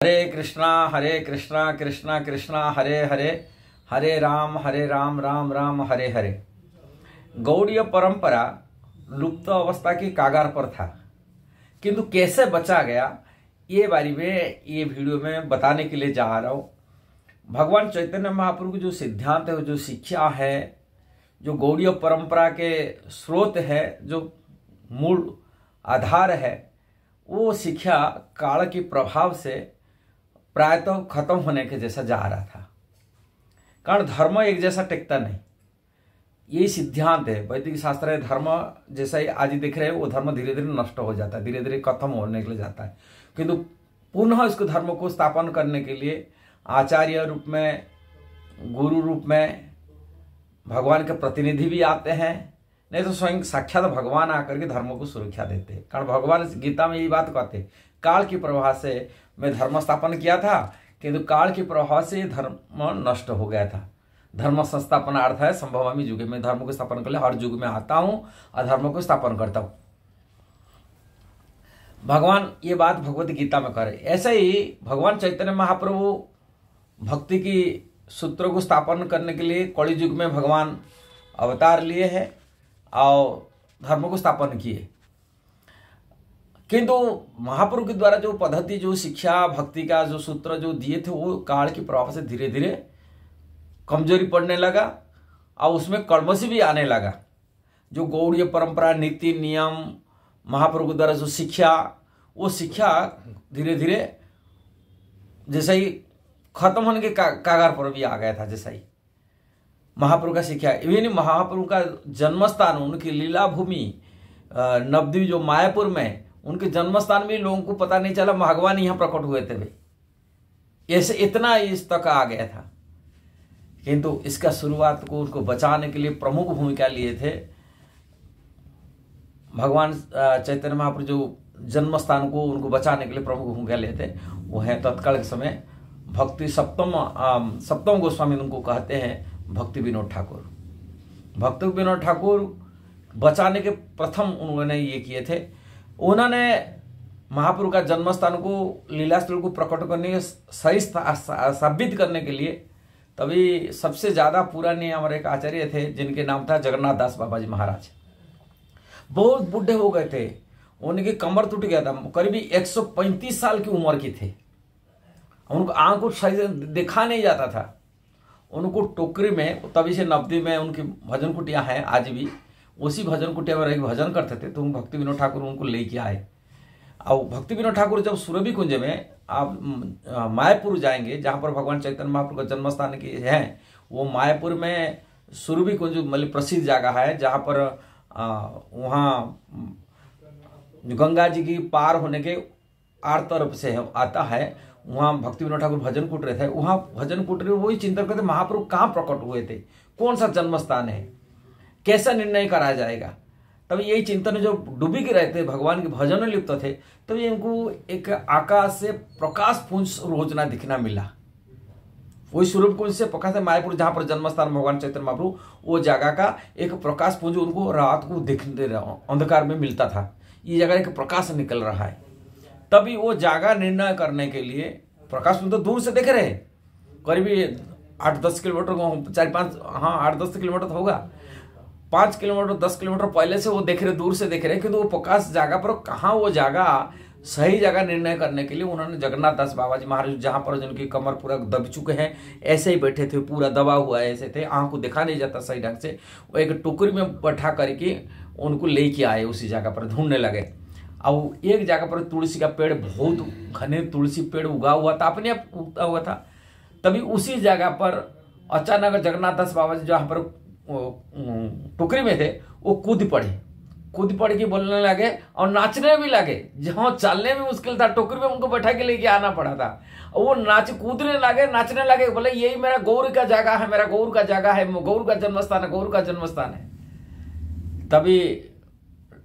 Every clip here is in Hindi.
हरे कृष्णा कृष्णा कृष्णा हरे हरे, हरे राम राम राम हरे हरे। गौड़ीय परंपरा लुप्त अवस्था की कागार पर था, किंतु कैसे बचा गया ये बारे में ये वीडियो में बताने के लिए जा रहा हूँ। भगवान चैतन्य महाप्रभु की जो सिद्धांत है, जो शिक्षा है, जो गौड़ीय परंपरा के स्रोत है, जो मूल आधार है, वो शिक्षा काल के प्रभाव से प्रायतः खत्म होने के जैसा जा रहा था। कारण धर्म एक जैसा टिकता नहीं, यही सिद्धांत है। वैदिक शास्त्र है, धर्म जैसा ही आज देख रहे हैं वो धर्म धीरे धीरे नष्ट हो जाता है, धीरे धीरे खत्म होने के लिए जाता है। किंतु पुनः इसको धर्म को स्थापन करने के लिए आचार्य रूप में, गुरु रूप में भगवान के प्रतिनिधि भी आते हैं, नहीं तो स्वयं साक्षात भगवान आकर के धर्म को सुरक्षा देते हैं। कारण भगवान गीता में यही बात कहते हैं, काल की प्रवाह से मैं धर्म स्थापन किया था, किंतु काल की प्रवाह से धर्म नष्ट हो गया था। धर्म संस्थापना अर्थ है संभवामि युगे, मैं धर्म को स्थापन कर हर युग में आता हूं और धर्म को स्थापन करता हूं। भगवान ये बात भगवत गीता में करे। ऐसे ही भगवान चैतन्य महाप्रभु भक्ति की सूत्रों को स्थापन करने के लिए कलि युग में भगवान अवतार लिए हैं और धर्म को स्थापन किए। किंतु महाप्रभु के द्वारा जो पद्धति, जो शिक्षा, भक्ति का जो सूत्र जो दिए थे, वो काल के प्रभाव से धीरे धीरे कमजोरी पड़ने लगा और उसमें कड़मसी भी आने लगा। जो गौड़ीय परंपरा, नीति नियम, महाप्रभु के द्वारा जो शिक्षा, वो शिक्षा धीरे धीरे जैसे ही खत्म होने के कागार पर भी आ गया था। जैसा ही महाप्रभु का शिक्षा, इवन महाप्रभु का जन्म स्थान, उनकी लीला भूमि नवद्वीप जो मायापुर में, उनके जन्म स्थान में लोगों को पता नहीं चला भगवान यहाँ प्रकट हुए थे भाई, ऐसे इतना इस तक आ गया था। किंतु इसका शुरुआत को उनको बचाने के लिए प्रमुख भूमिका लिए थे भगवान चैतन्य महाप्रभु। जो जन्म स्थान को उनको बचाने के लिए प्रमुख भूमिका लिए थे वो है तत्काल के समय भक्ति सप्तम गोस्वामी उनको कहते हैं भक्ति विनोद ठाकुर। भक्ति विनोद ठाकुर बचाने के प्रथम उन्होंने ये किए थे। उन्होंने महाप्रभु का जन्म स्थान को, लीला स्थल को प्रकट करने के सही साबित करने के लिए तभी सबसे ज्यादा पुराने हमारे एक आचार्य थे जिनके नाम था जगन्नाथ दास बाबा जी महाराज। बहुत बूढ़े हो गए थे, उनकी कमर टूट गया था, करीब 135 साल की उम्र की थे। उनको आंख को सही से देखा नहीं जाता था। उनको टोकरी में, तभी से नवद्वीप में उनकी भजन कुटिया है आज भी, उसी भजन कुटिया में भजन करते थे। तो भक्ति विनोद ठाकुर उनको लेके आए। और भक्ति विनोद ठाकुर जब सुरभि कुंज में आप मायापुर जाएंगे, जहाँ पर भगवान चैतन्य महाप्रभु का जन्म स्थान की है, वो मायापुर में सुरभि कुंज मतलब प्रसिद्ध जगह है, जहाँ पर वहाँ गंगा जी की पार होने के आर तरफ से आता है, वहाँ भक्ति विनोद ठाकुर भजन कुट रहे थे। वहाँ भजन कुट रहे, वही चिंतन करते महाप्रभु कहाँ प्रकट हुए थे, कौन सा जन्म स्थान है, कैसा निर्णय करा जाएगा। तब यही चिंतन जो डूबी के रहते, भगवान के भजन में लिप्त थे, तब इनको एक आकाश से प्रकाश पुंज रोजना दिखना मिला। वही सूरभ कुंज से प्रकाश, मायापुर जहां पर जन्म स्थान भगवान चैतन्य महाप्रभु, वो जगह का एक प्रकाश पुंज उनको रात को दिखने, अंधकार में मिलता था। ये जगह एक प्रकाश निकल रहा है। तभी वो जगह निर्णय करने के लिए, प्रकाश पुंज तो दूर से देख रहे, करीब 8-10 किलोमीटर, 4-5, हाँ 8-10 किलोमीटर होगा, 5 किलोमीटर 10 किलोमीटर पहले से वो देख रहे, दूर से देख रहे। किंतु वो प्रकाश जगह पर कहाँ, वो जगह सही जगह निर्णय करने के लिए उन्होंने जगन्नाथ दास बाबा जी महाराज, जहाँ पर जिनकी कमर पूरा दब चुके हैं, ऐसे ही बैठे थे, पूरा दबा हुआ ऐसे थे, आंख को देखा नहीं जाता सही ढंग से, वो एक टोकरी में बैठा करके उनको लेके आए, उसी जगह पर ढूंढने लगे। और एक जगह पर तुलसी का पेड़, बहुत घने तुलसी पेड़ उगा हुआ था, अपने आप उगता हुआ था। तभी उसी जगह पर अचानक जगन्नाथ दास बाबा जी जहाँ पर टोकरी में थे, वो कूद पड़ के बोलने लगे और नाचने भी लगे। जहां चलने में मुश्किल था, टोकरी में उनको बैठा के लेके आना पड़ा था। और वो कूदने लगे, नाचने लगे, बोले यही मेरा गौर का जगह है, मेरा गौर का जगह है, गौर का जन्म स्थान है, गौर का जन्म स्थान है। तभी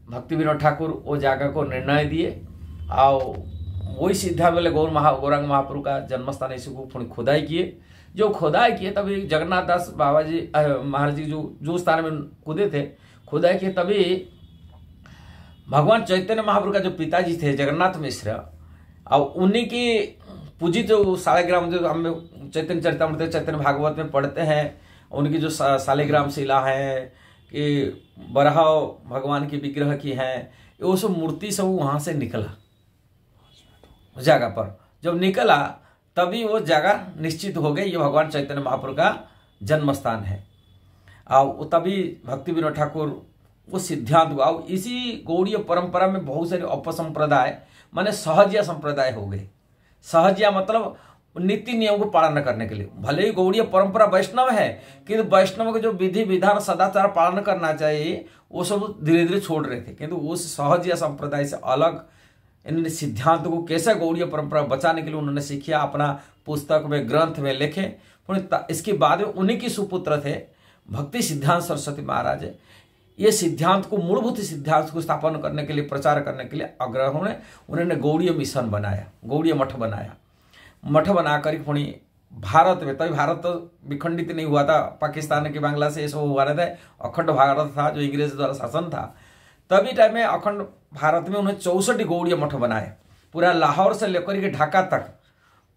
भक्ति विनोद ठाकुर वो जगह को निर्णय दिए और वही सीधा बोले गौरांग महाप्रभु का जन्म स्थान, इसी को पुनः खुदाई किए। जो खुदाई किए तभी जगन्नाथ दास बाबा जी महाराज जी जो स्थान में कूदे थे, खुदाई किए, तभी भगवान चैतन्य महाप्रभु का जो पिताजी थे जगन्नाथ मिश्र, और उन्हीं की पूजित जो शालिग्राम जो हम चैतन्य चरितामृत चैतन्य भागवत में पढ़ते हैं, उनकी जो शालिग्राम शिला है कि बराह भगवान की विग्रह की है, वो सब मूर्ति सब वहाँ से निकला जगह पर। जब निकला तभी वो जगह निश्चित हो गई, ये भगवान चैतन्य महाप्रभु का जन्म स्थान है। और तभी भक्ति विनोद ठाकुर वो सिद्धांत हुआ। इसी गौड़ीय परंपरा में बहुत सारे अपसंप्रदाय माने सहजिया संप्रदाय हो गए। सहजिया मतलब नीति नियम को पालन करने के लिए, भले ही गौड़ीय परंपरा वैष्णव है, किंतु वैष्णव के जो विधि विधान सदाचार पालन करना चाहिए वो सब धीरे धीरे छोड़ रहे थे। किंतु उस सहजिया संप्रदाय से अलग इन्होंने सिद्धांत को कैसे गौड़ीय परंपरा बचाने के लिए उन्होंने सीखा, अपना पुस्तक में ग्रंथ में लिखे। इसके बाद में उन्हीं की सुपुत्र थे भक्ति सिद्धांत सरस्वती महाराज। ये सिद्धांत को, मूलभूत सिद्धांत को स्थापन करने के लिए, प्रचार करने के लिए आग्रह उन्होंने गौड़ीय मिशन बनाया, गौड़ीय मठ बनाया। मठ बनाकर पुणी भारत में, तभी भारत तो विखंडित नहीं हुआ था, पाकिस्तान के बांग्ला से ये सब हुआ रहता है, अखंड भारत था जो अंग्रेज द्वारा शासन था। तभी टाइम में अखंड भारत में उन्होंने 64 गौड़ीय मठ बनाए, पूरा लाहौर से लेकर के ढाका तक,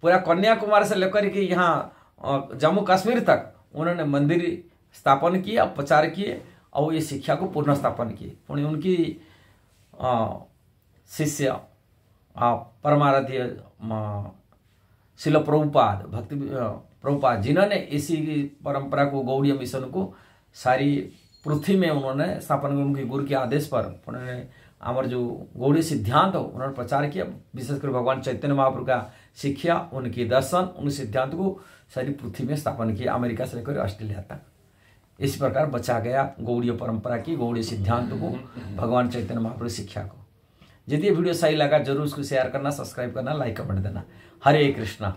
पूरा कन्याकुमारी से लेकर के यहाँ जम्मू कश्मीर तक उन्होंने मंदिर स्थापन किए, प्रचार किए और ये शिक्षा को पुनः स्थापन किए। पुणी उनकी शिष्य परमाराध्य शिल प्रभुपाद, भक्ति प्रभुपाद, जिन्होंने इसी परंपरा को, गौड़ीय मिशन को सारी पृथ्वी में उन्होंने स्थापन किया। उनके गुरु के आदेश पर उन्होंने हमारे जो गौड़ीय सिद्धांत हो उन्होंने प्रचार किया। विशेषकर भगवान चैतन्य महाप्रभु का शिक्षा, उनके दर्शन, उन सिद्धांत को सारी पृथ्वी में स्थापन किया, अमेरिका से लेकर ऑस्ट्रेलिया तक। इस प्रकार बचा गया गौड़ीय परंपरा की, गौड़ीय सिद्धांत को, भगवान चैतन्य महाप्रभु शिक्षा को। यदि ये वीडियो सही लगा जरूर उसको शेयर करना, सब्सक्राइब करना, लाइक कमेंट देना। हरे कृष्णा।